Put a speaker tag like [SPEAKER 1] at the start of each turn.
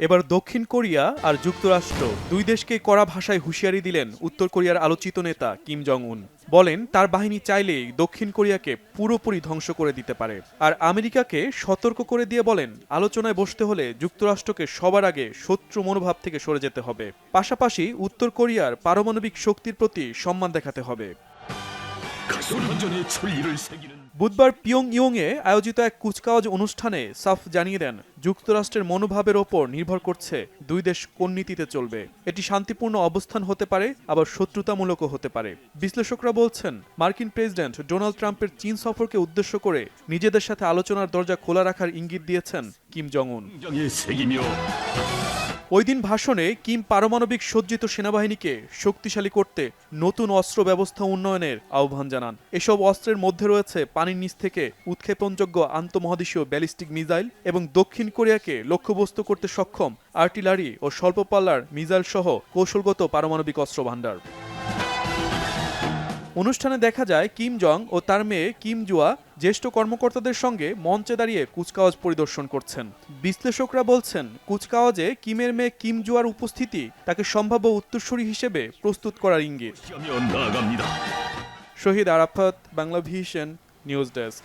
[SPEAKER 1] এবার দক্ষিণ কোরিয়া আর যুক্তরাষ্ট্র দুই দেশকে কড়া ভাষায় হুঁশিয়ারি দিলেন উত্তর কোরিয়ার আলোচিত নেতা কিম জং উন। বলেন তার বাহিনী চাইলেই দক্ষিণ কোরিয়াকে পুরোপুরি ধ্বংস করে দিতে পারে। আর আমেরিকাকে সতর্ক করে দিয়ে বলেন আলোচনায় বসতে হলে যুক্তরাষ্ট্রকে সবার আগে শত্রু মনোভাব থেকে সরে যেতে হবে। পাশাপাশি উত্তর কোরিয়ার পারমাণবিক শক্তির প্রতি সম্মান দেখাতে হবে। বুধবার পিয়ংইয়ংয়ে আয়োজিত এক কুচকাওয়াজ অনুষ্ঠানে সাফ জানিয়ে দেন যুক্তরাষ্ট্রের মনোভাবের ওপর নির্ভর করছে দুই দেশ কোন নীতিতে চলবে। এটি শান্তিপূর্ণ অবস্থান হতে পারে, আবার শত্রুতামূলকও হতে পারে। বিশ্লেষকরা বলছেন মার্কিন প্রেসিডেন্ট ডোনাল্ড ট্রাম্পের চীন সফরকে উদ্দেশ্য করে নিজেদের সাথে আলোচনার দরজা খোলা রাখার ইঙ্গিত দিয়েছেন কিম জং উন। ওই দিন ভাষণে কিম পারমাণবিক সজ্জিত সেনাবাহিনীকে শক্তিশালী করতে নতুন অস্ত্র ব্যবস্থা উন্নয়নের আহ্বান জানান। এসব অস্ত্রের মধ্যে রয়েছে পানির নিচ থেকে উৎক্ষেপণযোগ্য আন্তঃমহাদেশীয় ব্যালিস্টিক মিসাইল এবং দক্ষিণ কোরিয়াকে লক্ষ্যবস্তু করতে সক্ষম আর্টিলারি ও স্বল্পপাল্লার মিসাইল সহ কৌশলগত পারমাণবিক অস্ত্র ভাণ্ডার। অনুষ্ঠানে দেখা যায় কিম জং ও তার মেয়ে কিম জুয়া জ্যেষ্ঠ কর্মকর্তাদের সঙ্গে মঞ্চে দাঁড়িয়ে কুচকাওয়াজ পরিদর্শন করছেন। বিশ্লেষকরা বলছেন কুচকাওয়াজে কিমের মেয়ে কিম জুয়ার উপস্থিতি তাকে সম্ভাব্য উত্তরসূরি হিসেবে প্রস্তুত করার ইঙ্গিত। Shahid Arafat, Bangla Vision, news desk.